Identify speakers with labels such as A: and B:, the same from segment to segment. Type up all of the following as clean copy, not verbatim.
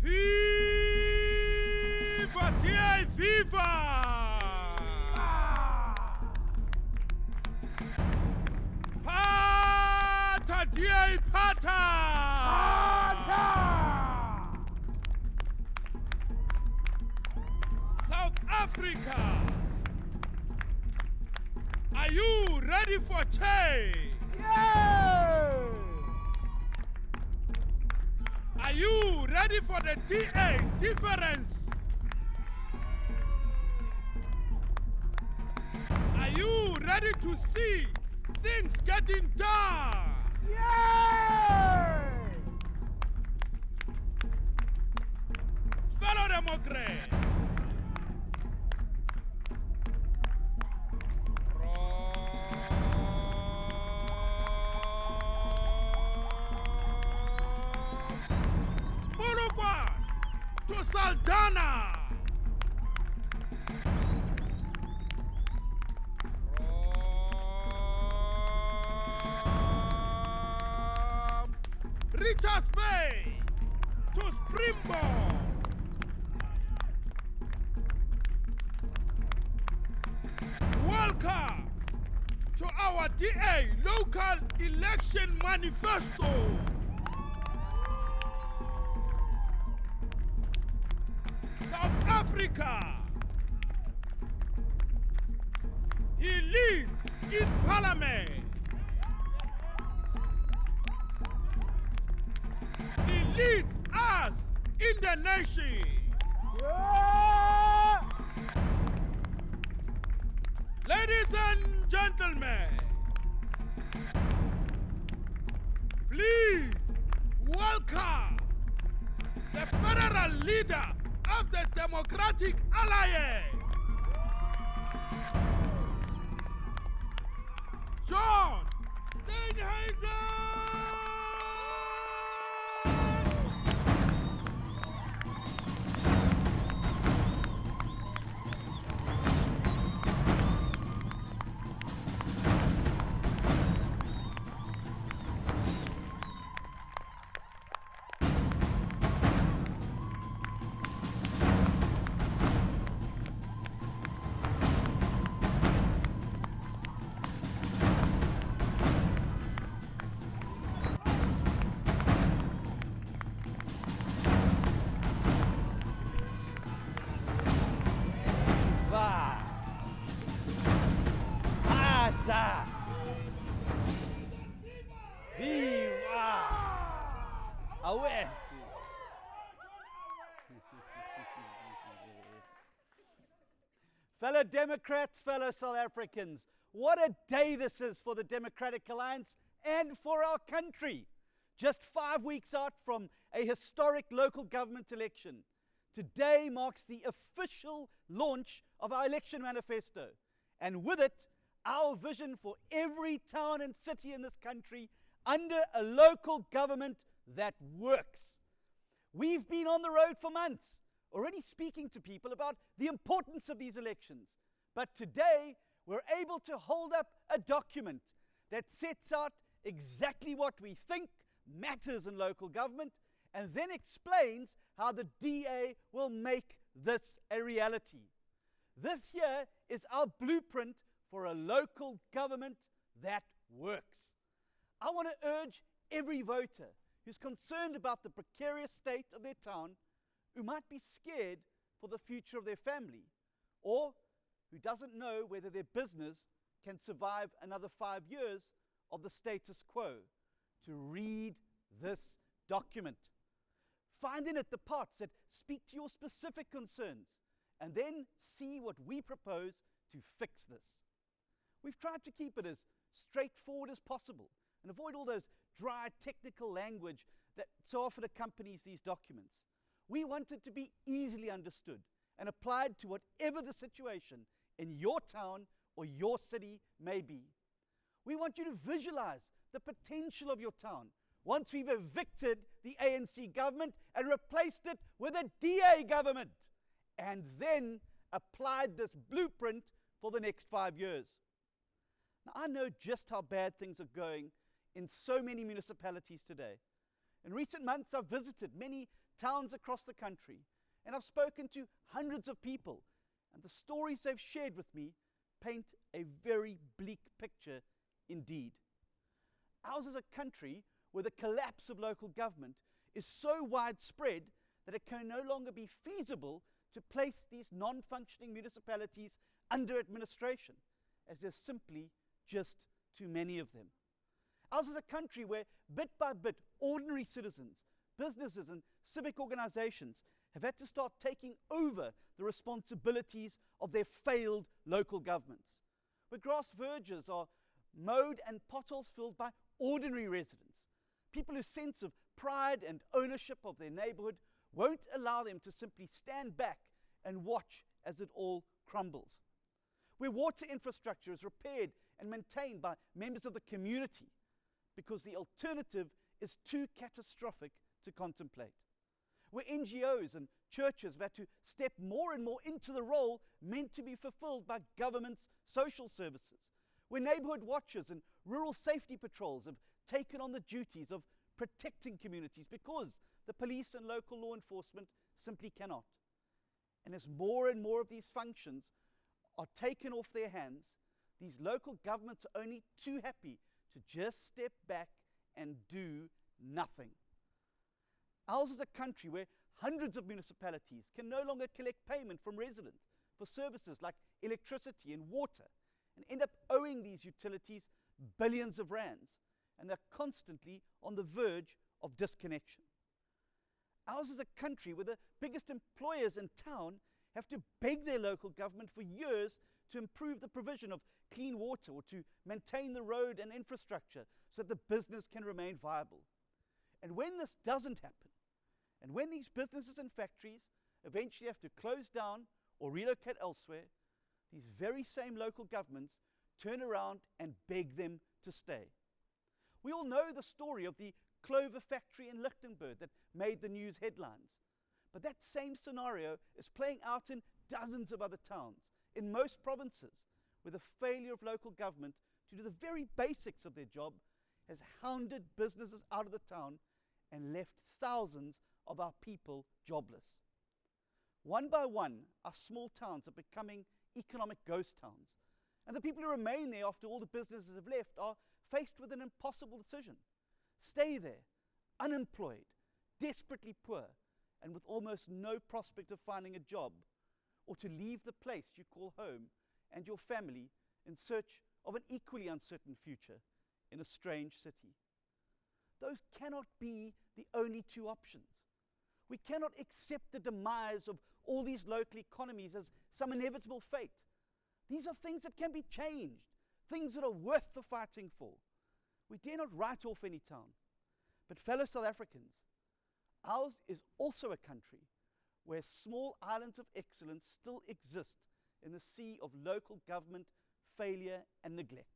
A: Viva DA, viva! Pata DA, pata! South Africa, are you ready for change? Are you ready for the DA difference? Are you ready to see things getting done? Fellow Democrats, to Saldanha. From Richards Bay to Springbok. Welcome to our DA local election manifesto. South Africa. He leads in parliament. He leads us in the nation. Ladies and gentlemen, please welcome the federal leader of the Democratic Alliance, John Steenhuisen!
B: Fellow Democrats, fellow South Africans, what a day this is for the Democratic Alliance and for our country. Just 5 weeks out from a historic local government election, today marks the official launch of our election manifesto, and with it, our vision for every town and city in this country under a local government that works. We've been on the road for months, already speaking to people about the importance of these elections. But today, we're able to hold up a document that sets out exactly what we think matters in local government, and then explains how the DA will make this a reality. This here is our blueprint for a local government that works. I want to urge every voter who's concerned about the precarious state of their town, who might be scared for the future of their family, or who doesn't know whether their business can survive another 5 years of the status quo, to read this document. Find in it the parts that speak to your specific concerns, and then see what we propose to fix this. We've tried to keep it as straightforward as possible and avoid all those dry technical language that so often accompanies these documents. We want it to be easily understood and applied to whatever the situation in your town or your city may be. We want you to visualize the potential of your town once we've evicted the ANC government and replaced it with a DA government, and then applied this blueprint for the next 5 years. Now, I know just how bad things are going in so many municipalities today. In recent months, I've visited many towns across the country, and I've spoken to hundreds of people, and the stories they've shared with me paint a very bleak picture indeed. Ours is a country where the collapse of local government is so widespread that it can no longer be feasible to place these non-functioning municipalities under administration, as there's simply just too many of them. Ours is a country where, bit by bit, ordinary citizens, businesses, and civic organizations have had to start taking over the responsibilities of their failed local governments, where grass verges are mowed and potholes filled by ordinary residents, people whose sense of pride and ownership of their neighborhood won't allow them to simply stand back and watch as it all crumbles, where water infrastructure is repaired and maintained by members of the community because the alternative is too catastrophic to contemplate, where NGOs and churches have had to step more and more into the role meant to be fulfilled by government's social services, where neighborhood watchers and rural safety patrols have taken on the duties of protecting communities because the police and local law enforcement simply cannot. And as more and more of these functions are taken off their hands, these local governments are only too happy to just step back and do nothing. Ours is a country where hundreds of municipalities can no longer collect payment from residents for services like electricity and water and end up owing these utilities billions of rands, and they're constantly on the verge of disconnection. Ours is a country where the biggest employers in town have to beg their local government for years to improve the provision of clean water or to maintain the road and infrastructure so that the business can remain viable. And when this doesn't happen, and when these businesses and factories eventually have to close down or relocate elsewhere, these very same local governments turn around and beg them to stay. We all know the story of the clover factory in Lichtenberg that made the news headlines. But that same scenario is playing out in dozens of other towns, in most provinces, where the failure of local government to do the very basics of their job has hounded businesses out of the town and left thousands of our people jobless. One by one, our small towns are becoming economic ghost towns, and the people who remain there after all the businesses have left are faced with an impossible decision: stay there, unemployed, desperately poor, and with almost no prospect of finding a job, or to leave the place you call home and your family in search of an equally uncertain future in a strange city. Those cannot be the only two options. We cannot accept the demise of all these local economies as some inevitable fate. These are things that can be changed, things that are worth the fighting for. We dare not write off any town. But fellow South Africans, ours is also a country where small islands of excellence still exist in the sea of local government failure and neglect.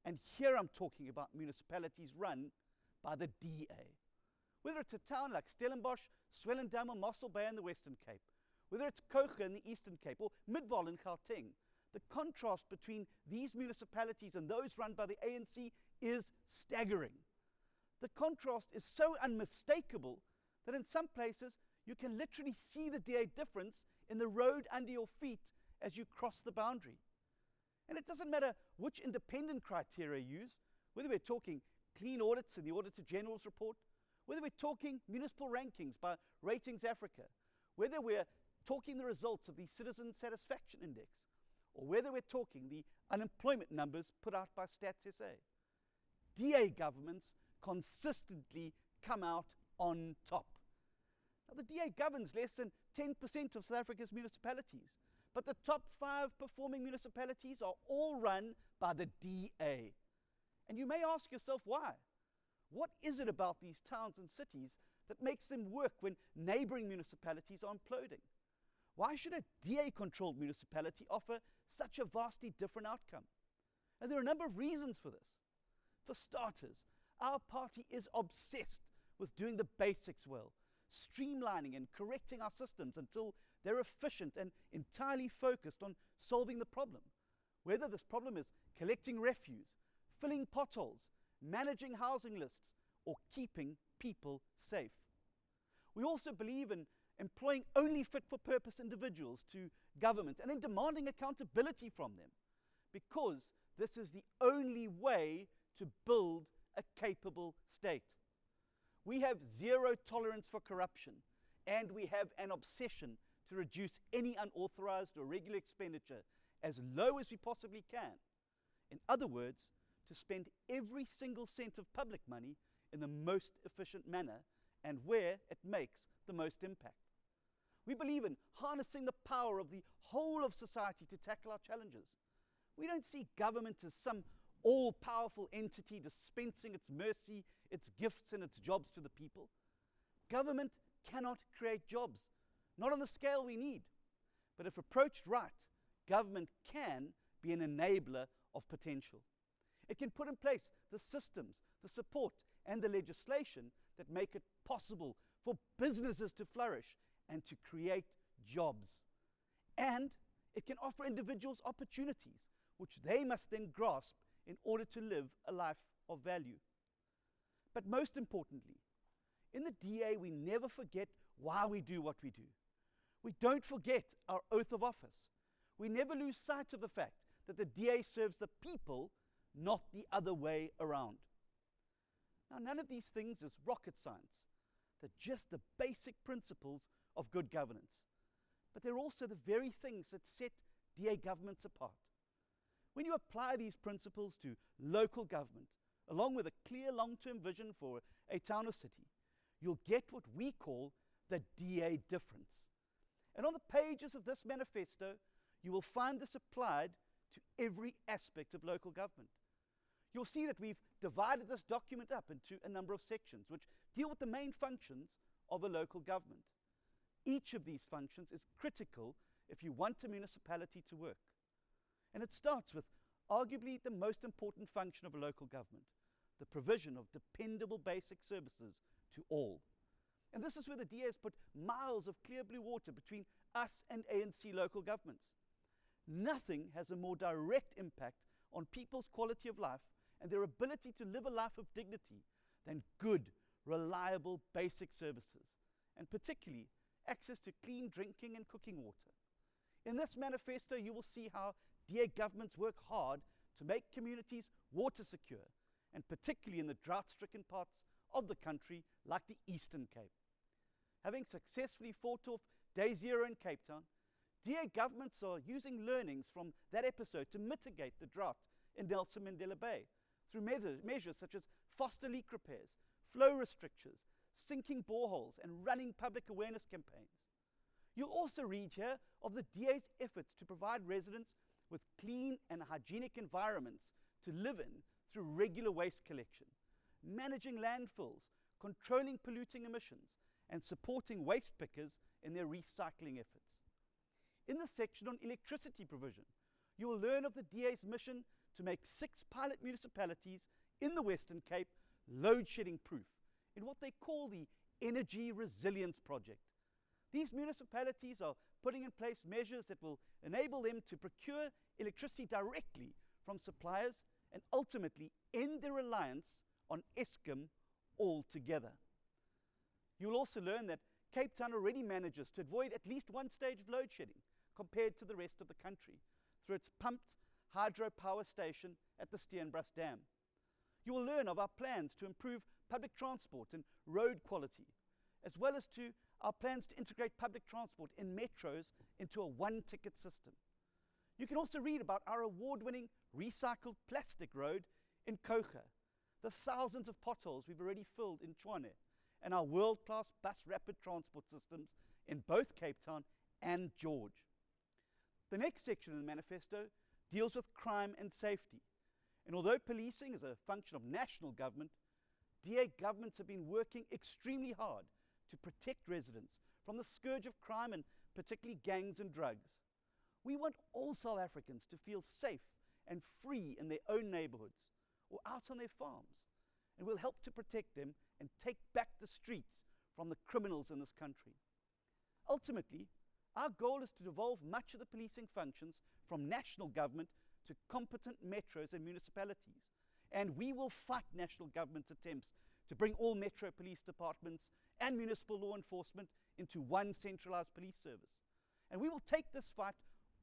B: And here I'm talking about municipalities run by the DA. Whether it's a town like Stellenbosch, Swellendam, or Mossel Bay in the Western Cape, whether it's Kocha in the Eastern Cape, or Midvaal in Gauteng, the contrast between these municipalities and those run by the ANC is staggering. The contrast is so unmistakable that in some places you can literally see the DA difference in the road under your feet as you cross the boundary. And it doesn't matter which independent criteria you use, whether we're talking clean audits in the Auditor General's report, whether we're talking municipal rankings by Ratings Africa, whether we're talking the results of the Citizen Satisfaction Index, or whether we're talking the unemployment numbers put out by Stats SA. DA governments consistently come out on top. Now, the DA governs less than 10% of South Africa's municipalities, but the top 5 performing municipalities are all run by the DA. And you may ask yourself why. What is it about these towns and cities that makes them work when neighboring municipalities are imploding? Why should a DA-controlled municipality offer such a vastly different outcome? And there are a number of reasons for this. For starters, our party is obsessed with doing the basics well, streamlining and correcting our systems until they're efficient and entirely focused on solving the problem. Whether this problem is collecting refuse, filling potholes, managing housing lists, or keeping people safe. We also believe in employing only fit-for-purpose individuals to government and then demanding accountability from them, because this is the only way to build a capable state. We have zero tolerance for corruption, and we have an obsession to reduce any unauthorized or irregular expenditure as low as we possibly can. In other words, to spend every single cent of public money in the most efficient manner and where it makes the most impact. We believe in harnessing the power of the whole of society to tackle our challenges. We don't see government as some all-powerful entity dispensing its mercy, its gifts, and its jobs to the people. Government cannot create jobs, not on the scale we need. But if approached right, government can be an enabler of potential. It can put in place the systems, the support, and the legislation that make it possible for businesses to flourish and to create jobs. And it can offer individuals opportunities, which they must then grasp in order to live a life of value. But most importantly, in the DA, we never forget why we do what we do. We don't forget our oath of office. We never lose sight of the fact that the DA serves the people, not the other way around. Now, none of these things is rocket science. They're just the basic principles of good governance. But they're also the very things that set DA governments apart. When you apply these principles to local government, along with a clear long-term vision for a town or city, you'll get what we call the DA difference. And on the pages of this manifesto, you will find this applied to every aspect of local government. You'll see that we've divided this document up into a number of sections which deal with the main functions of a local government. Each of these functions is critical if you want a municipality to work. And it starts with arguably the most important function of a local government, the provision of dependable basic services to all. And this is where the DA has put miles of clear blue water between us and ANC local governments. Nothing has a more direct impact on people's quality of life and their ability to live a life of dignity than good, reliable basic services, and particularly access to clean drinking and cooking water. In this manifesto, you will see how DA governments work hard to make communities water secure, and particularly in the drought-stricken parts of the country like the Eastern Cape. Having successfully fought off Day Zero in Cape Town, DA governments are using learnings from that episode to mitigate the drought in Nelson Mandela Bay through measures such as faster leak repairs, flow restrictions, sinking boreholes, and running public awareness campaigns. You'll also read here of the DA's efforts to provide residents with clean and hygienic environments to live in through regular waste collection, managing landfills, controlling polluting emissions, and supporting waste pickers in their recycling efforts. In the section on electricity provision, you will learn of the DA's mission to make 6 pilot municipalities in the Western Cape load-shedding proof in what they call the Energy Resilience Project. These municipalities are putting in place measures that will enable them to procure electricity directly from suppliers and ultimately end their reliance on Eskom altogether. You will also learn that Cape Town already manages to avoid at least one stage of load shedding compared to the rest of the country through its pumped hydropower station at the Steenhuisen Dam. You will learn of our plans to improve public transport and road quality, as well as to our plans to integrate public transport in metros into a one-ticket system. You can also read about our award-winning recycled plastic road in Kocha, the thousands of potholes we've already filled in Tshwane, and our world-class bus rapid transport systems in both Cape Town and George. The next section in the manifesto deals with crime and safety. And although policing is a function of national government, DA governments have been working extremely hard to protect residents from the scourge of crime and particularly gangs and drugs. We want all South Africans to feel safe and free in their own neighborhoods or out on their farms, and we'll help to protect them and take back the streets from the criminals in this country. Ultimately, our goal is to devolve much of the policing functions from national government to competent metros and municipalities, and we will fight national government's attempts to bring all metro police departments and municipal law enforcement into one centralized police service. And we will take this fight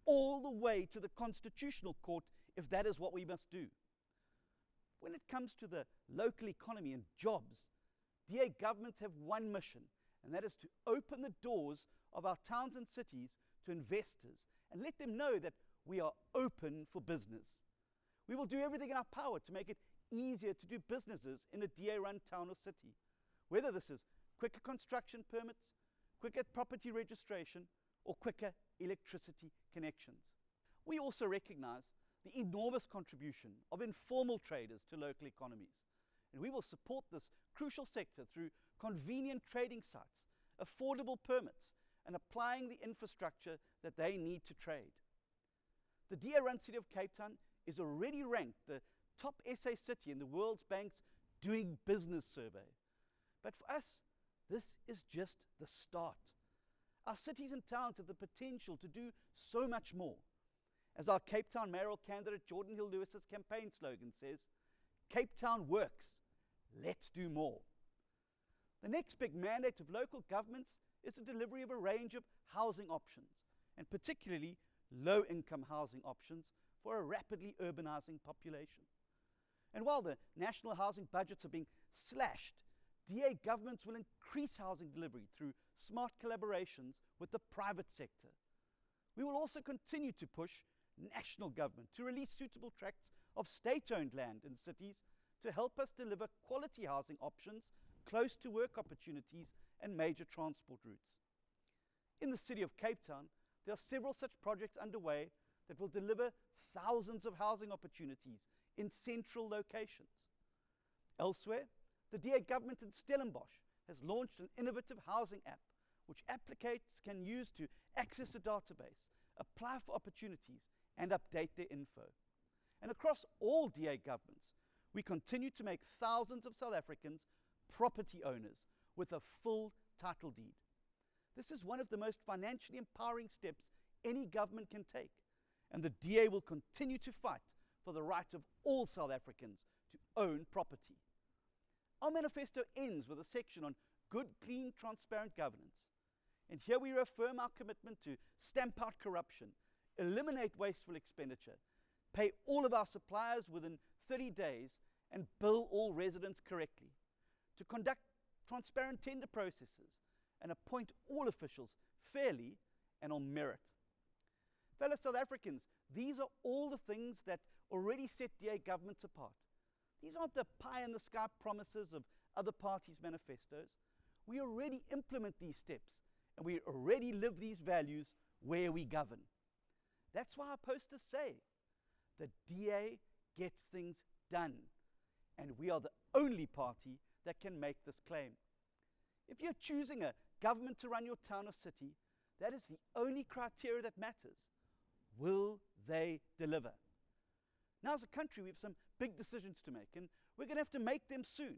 B: all the way to the Constitutional Court if that is what we must do. When it comes to the local economy and jobs, DA governments have one mission, and that is to open the doors of our towns and cities to investors and let them know that we are open for business. We will do everything in our power to make it easier to do businesses in a DA-run town or city, whether this is quicker construction permits, quicker property registration, or quicker electricity connections. We also recognize the enormous contribution of informal traders to local economies, and we will support this crucial sector through convenient trading sites, affordable permits, and applying the infrastructure that they need to trade. The DA-run city of Cape Town is already ranked the top SA city in the World Bank's Doing Business survey. But for us, this is just the start. Our cities and towns have the potential to do so much more. As our Cape Town mayoral candidate Jordan Hill-Lewis's campaign slogan says, Cape Town works, let's do more. The next big mandate of local governments is the delivery of a range of housing options, and particularly low-income housing options for a rapidly urbanizing population. And while the national housing budgets are being slashed, DA governments will increase housing delivery through smart collaborations with the private sector. We will also continue to push national government to release suitable tracts of state-owned land in cities to help us deliver quality housing options close to work opportunities and major transport routes. In the city of Cape Town, there are several such projects underway that will deliver thousands of housing opportunities in central locations. Elsewhere, the DA government in Stellenbosch has launched an innovative housing app which applicants can use to access a database, apply for opportunities, and update their info. And across all DA governments, we continue to make thousands of South Africans property owners with a full title deed. This is one of the most financially empowering steps any government can take, and the DA will continue to fight for the right of all South Africans to own property. Our manifesto ends with a section on good, clean, transparent governance. And here we reaffirm our commitment to stamp out corruption, eliminate wasteful expenditure, pay all of our suppliers within 30 days, and bill all residents correctly, to conduct transparent tender processes, and appoint all officials fairly and on merit. Fellow South Africans, these are all the things that already set DA governments apart. These aren't the pie-in-the-sky promises of other parties' manifestos. We already implement these steps, and we already live these values where we govern. That's why our posters say, the DA gets things done, and we are the only party that can make this claim. If you're choosing a government to run your town or city, that is the only criteria that matters. Will they deliver? Now, as a country, we have some big decisions to make, and we're going to have to make them soon.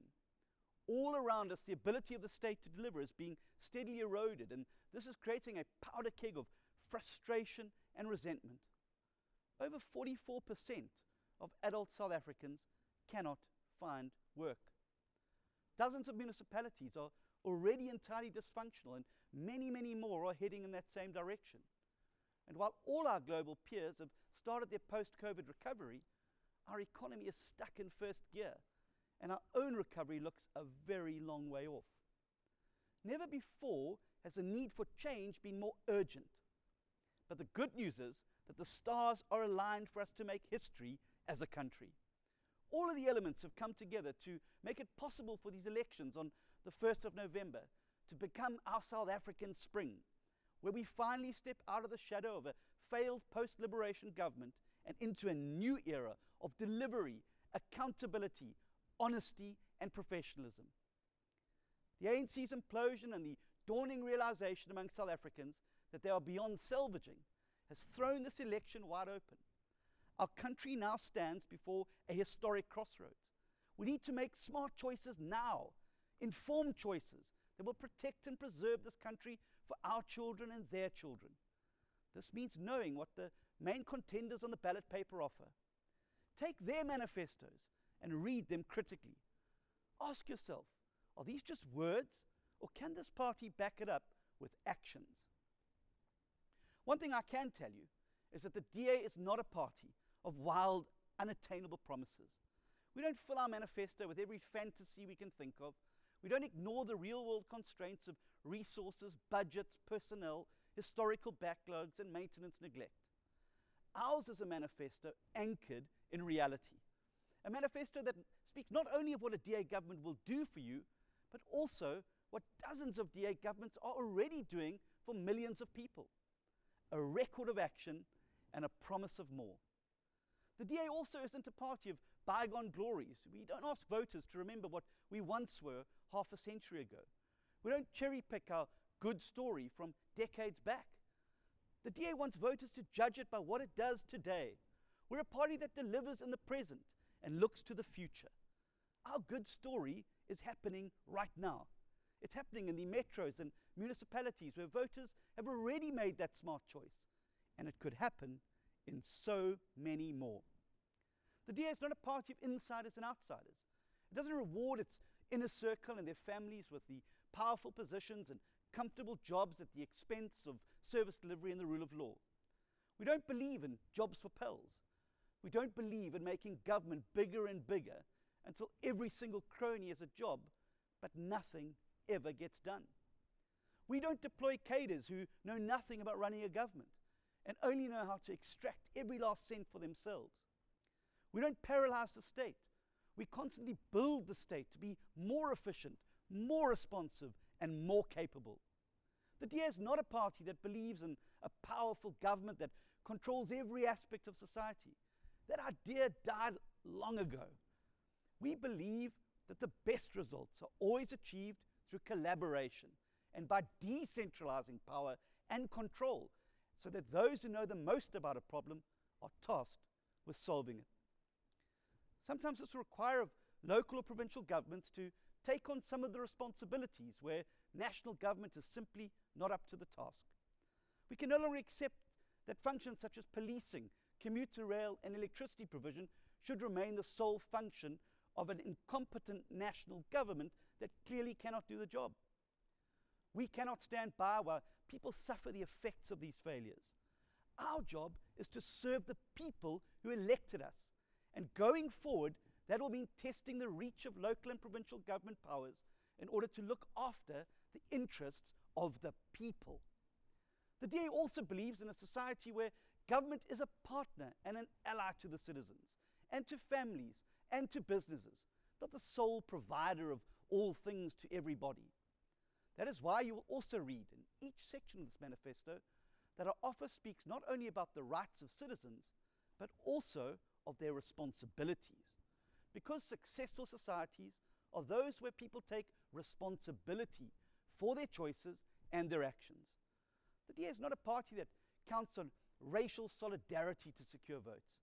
B: All around us, the ability of the state to deliver is being steadily eroded, and this is creating a powder keg of frustration and resentment. Over 44% of adult South Africans cannot find work. Dozens of municipalities are already entirely dysfunctional, and many, many more are heading in that same direction. And while all our global peers have started their post-COVID recovery, our economy is stuck in first gear, and our own recovery looks a very long way off. Never before has the need for change been more urgent. But the good news is that the stars are aligned for us to make history as a country. All of the elements have come together to make it possible for these elections on the 1st of November to become our South African spring, where we finally step out of the shadow of a failed post-liberation government and into a new era of delivery, accountability, honesty, and professionalism. The ANC's implosion and the dawning realization among South Africans that they are beyond salvaging has thrown this election wide open. Our country now stands before a historic crossroads. We need to make smart choices now, informed choices that will protect and preserve this country for our children and their children. This means knowing what the main contenders on the ballot paper offer. Take their manifestos and read them critically. Ask yourself, Are these just words, or can this party back it up with actions? One thing I can tell you is that the DA is not a party of wild, unattainable promises. We don't fill our manifesto with every fantasy we can think of. We don't ignore the real-world constraints of resources, budgets, personnel, historical backlogs, and maintenance neglect. Ours is a manifesto anchored in reality. A manifesto that speaks not only of what a DA government will do for you, but also what dozens of DA governments are already doing for millions of people. A record of action and a promise of more. The DA also isn't a party of bygone glories. We don't ask voters to remember what we once were half a century ago. We don't cherry-pick our good story from decades back. The DA wants voters to judge it by what it does today. We're a party that delivers in the present and looks to the future. Our good story is happening right now. It's happening in the metros and municipalities where voters have already made that smart choice. And it could happen in so many more. The DA is not a party of insiders and outsiders. It doesn't reward its inner circle and their families with the powerful positions and comfortable jobs at the expense of service delivery and the rule of law. We don't believe in jobs for pells. We don't believe in making government bigger and bigger until every single crony has a job, but nothing ever gets done. We don't deploy cadres who know nothing about running a government and only know how to extract every last cent for themselves. We don't paralyze the state. We constantly build the state to be more efficient, more responsive, and more capable. The DA is not a party that believes in a powerful government that controls every aspect of society. That idea died long ago. We believe that the best results are always achieved through collaboration and by decentralizing power and control so that those who know the most about a problem are tasked with solving it. Sometimes this will require of local or provincial governments to take on some of the responsibilities where national government is simply not up to the task. We can no longer accept that functions such as policing, commuter rail, and electricity provision should remain the sole function of an incompetent national government that clearly cannot do the job. We cannot stand by while people suffer the effects of these failures. Our job is to serve the people who elected us. And going forward, that will mean testing the reach of local and provincial government powers in order to look after the interests of the people. The DA also believes in a society where government is a partner and an ally to the citizens, and to families, and to businesses, not the sole provider of all things to everybody. That is why you will also read in each section of this manifesto that our office speaks not only about the rights of citizens, but also of their responsibilities. Because successful societies are those where people take responsibility for their choices and their actions. The DA is not a party that counts on racial solidarity to secure votes.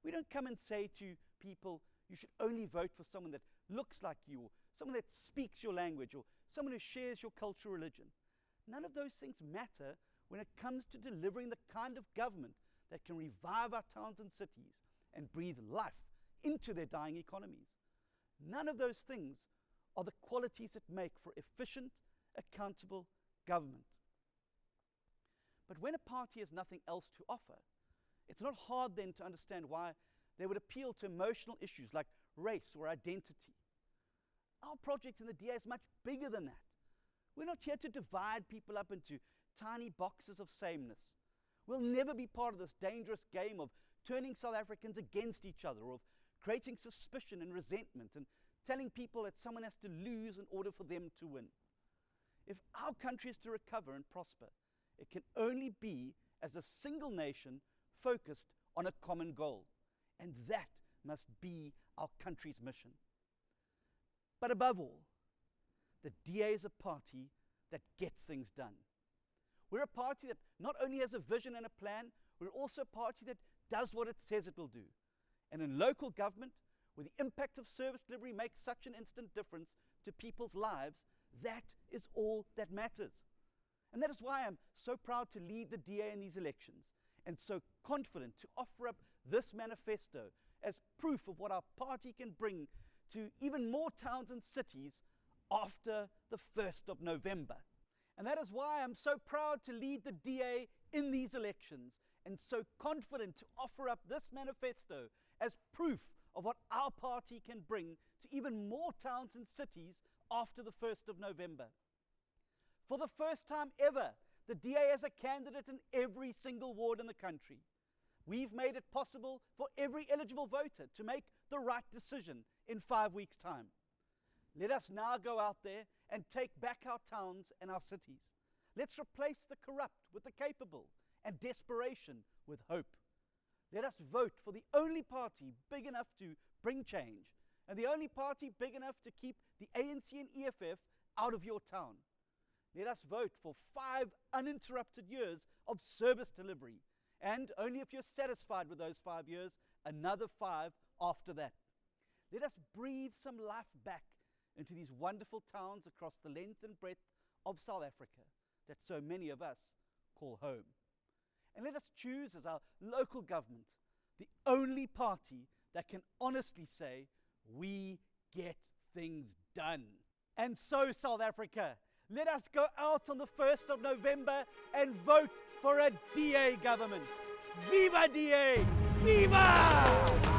B: We don't come and say to people, you should only vote for someone that looks like you, or someone that speaks your language, or someone who shares your cultural religion. None of those things matter when it comes to delivering the kind of government that can revive our towns and cities and breathe life into their dying economies. None of those things are the qualities that make for efficient, accountable government. But when a party has nothing else to offer, it's not hard then to understand why they would appeal to emotional issues like race or identity. Our project in the DA is much bigger than that. We're not here to divide people up into tiny boxes of sameness. We'll never be part of this dangerous game of turning South Africans against each other, or of creating suspicion and resentment and telling people that someone has to lose in order for them to win. If our country is to recover and prosper, it can only be as a single nation focused on a common goal. And that must be our country's mission. But above all, the DA is a party that gets things done. We're a party that not only has a vision and a plan, we're also a party that does what it says it will do. And in local government, where the impact of service delivery makes such an instant difference to people's lives, that is all that matters. And that is why I'm so proud to lead the DA in these elections, and so confident to offer up this manifesto as proof of what our party can bring to even more towns and cities after the 1st of November. And that is why I'm so proud to lead the DA in these elections and so confident to offer up this manifesto as proof of what our party can bring to even more towns and cities after the 1st of November. For the first time ever, the DA has a candidate in every single ward in the country. We've made it possible for every eligible voter to make the right decision in 5 weeks' time. Let us now go out there and take back our towns and our cities. Let's replace the corrupt with the capable and desperation with hope. Let us vote for the only party big enough to bring change and the only party big enough to keep the ANC and EFF out of your town. Let us vote for 5 uninterrupted years of service delivery, and only if you're satisfied with those 5 years, another 5 after that. Let us breathe some life back into these wonderful towns across the length and breadth of South Africa that so many of us call home. And let us choose as our local government the only party that can honestly say, we get things done. And so, South Africa, let us go out on the 1st of November and vote for a DA government. Viva DA! Viva!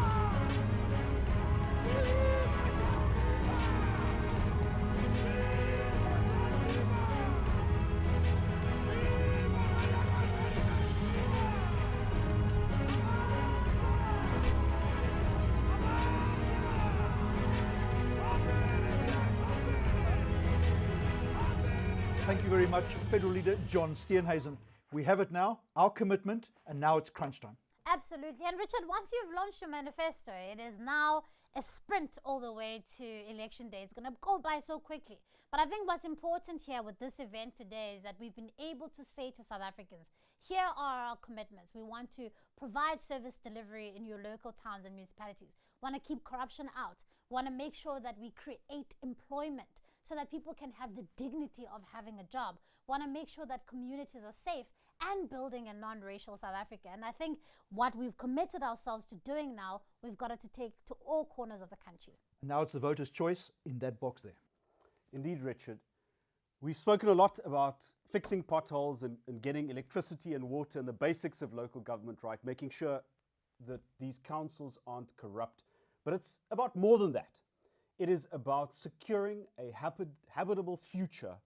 C: Thank you very much, Federal Leader John Steenhuisen. We have it now, our commitment, and now it's crunch time.
D: Absolutely. And Richard, once you've launched your manifesto, it is now a sprint all the way to election day. It's going to go by so quickly. But I think what's important here with this event today is that we've been able to say to South Africans, here are our commitments. We want to provide service delivery in your local towns and municipalities. We want to keep corruption out. We want to make sure that we create employment so that people can have the dignity of having a job. We want to make sure that communities are safe and building a non-racial South Africa. And I think what we've committed ourselves to doing now, we've got to take to all corners of the country.
C: Now it's the voter's choice in that box there.
E: Indeed, Richard. We've spoken a lot about fixing potholes and getting electricity and water and the basics of local government right, making sure that these councils aren't corrupt. But it's about more than that. It is about securing a habitable future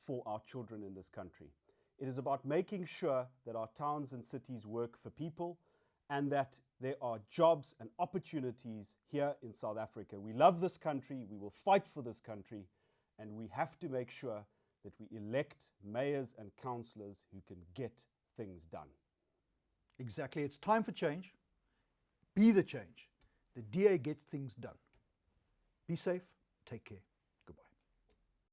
E: for our children in this country. It is about making sure that our towns and cities work for people and that there are jobs and opportunities here in South Africa. We love this country, we will fight for this country, and we have to make sure that we elect mayors and councillors who can get things done.
C: Exactly. It's time for change. Be the change. The DA gets things done. Be safe. Take care.